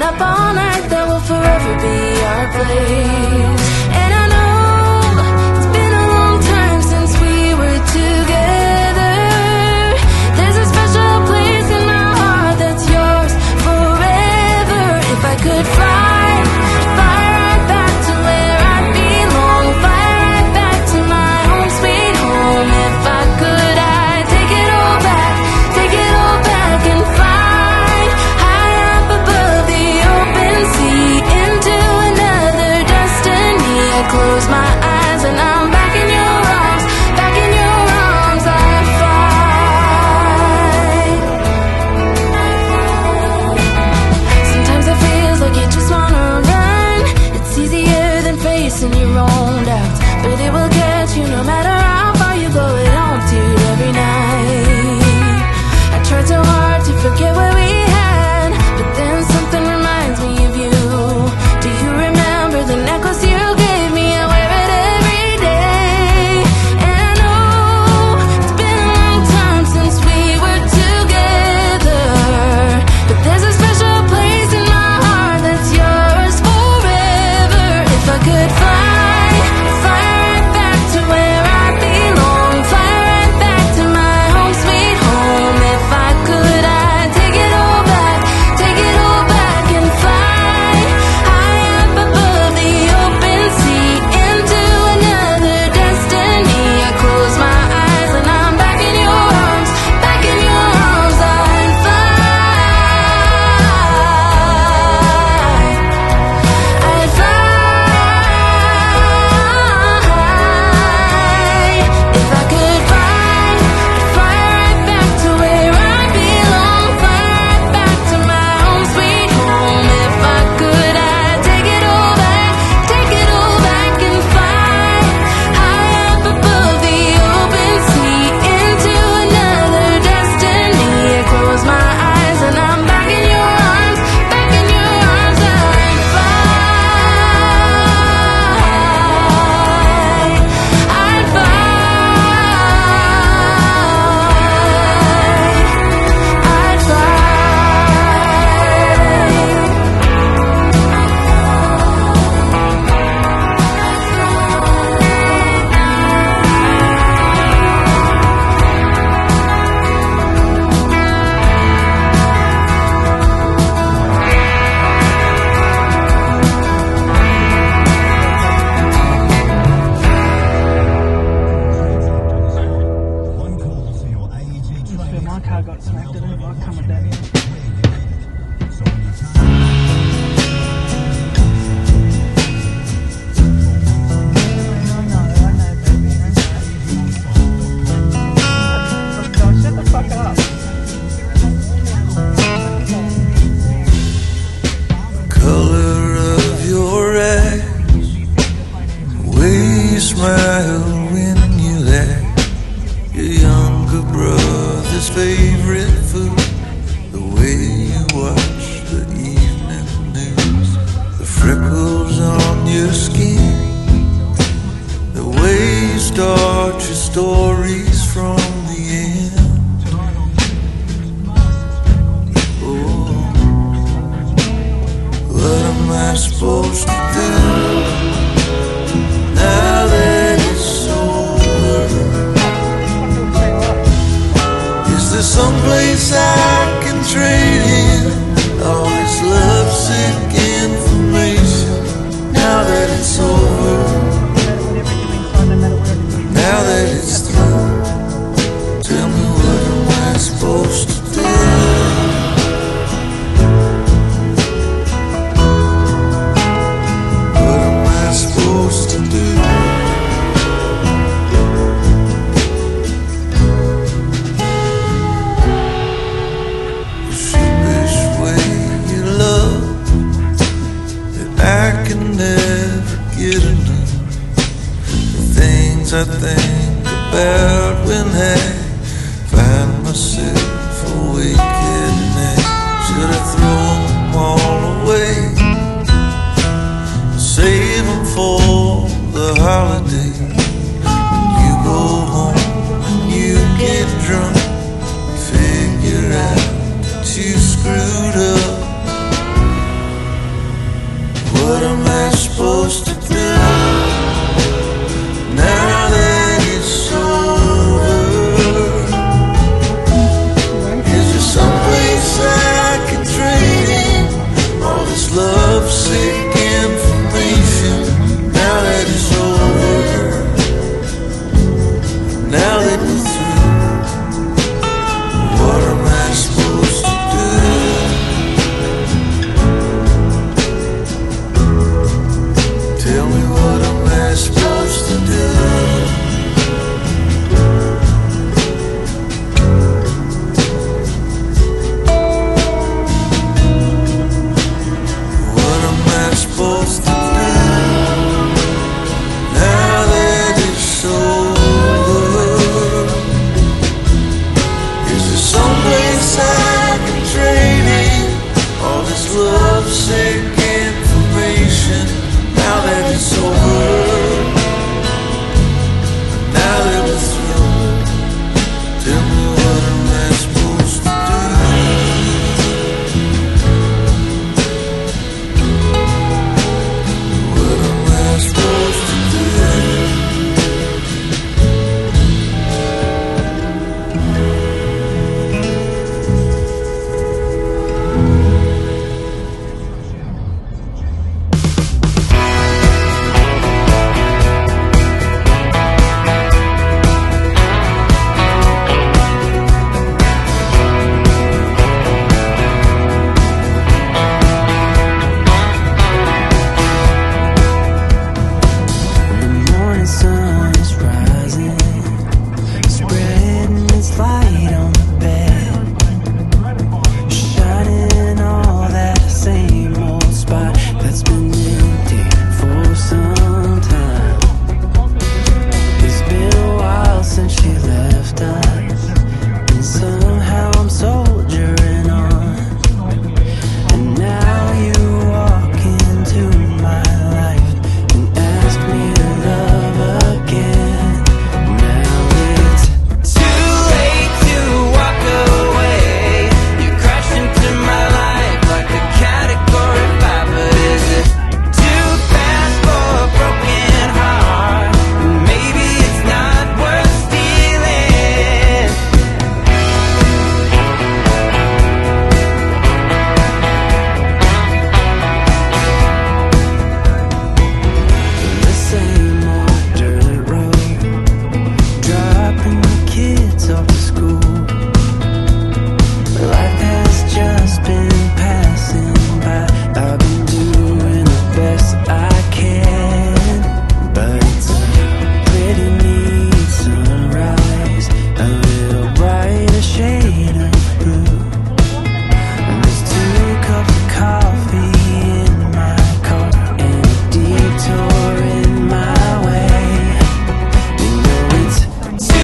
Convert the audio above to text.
staying up all night, that will forever be our place. And I know it's been a long time since we were together. There's a special place in my heart that's yours forever. If I could fly right back to where I belong, fly right back to my home sweet home. If I could, I'd take it all back and fly high up above the open sea into another destiny. I close my eyes and I'm back in your arms, back in your arms. I fly. Sometimes it feels like you just wanna run. It's easier than facing your own doubts, but it will catch you no matter how far you go. It haunts you every night. I tried so hard to forget what we had, but then something reminds me of you. Do you remember the necklace you gave me? I wear it every day. And I know it's been a long time since we were together, but there's a special place in my heart that's yours forever. If I could fly right back to where I belong, fly right back to my home sweet home. If I could, I'd take it all back and fly high up above the open sea into another destiny. I close my eyes and I'm back in your arms, back in your arms. I'd fly. I'd fly. If I could fly right back to where I belong, fly right back to my home sweet home. If I could, I'd take it all back and fly high up above the open sea into another destiny. I close my eyes and I'm back in your arms, back in your arms. I'd fly. I'd fly. I'd fly. My car got smacked in it, I'm coming down here. I know, baby, I know. God, shut the fuck up. Color of your eyes, the way you smile when you laugh, your younger brother's favorite food, the way you watch the evening news, the freckles on your skin, the way you start your stories from the end. Oh, what am I supposed to do now that it's over? Is there someplace I can trade in all this lovesick information now that it's over? Now that it's through, tell me what am I supposed to do? What am I supposed to do? The sheepish way you love that I can never get enough. The things I think about when I find myself awake at night. Should I throw them all away? Save them for the holiday. When you go home and you get drunk, figure out that you screwed up. What am I supposed to do now that it's over? Is there someplace I can trade in all this love-sick information now that it's over? Now that we're through, what am I supposed to do? Tell me, what am I supposed to do? What am I supposed to do now that it's over? Is there someplace I can trade in all this love-sick information now that it's over?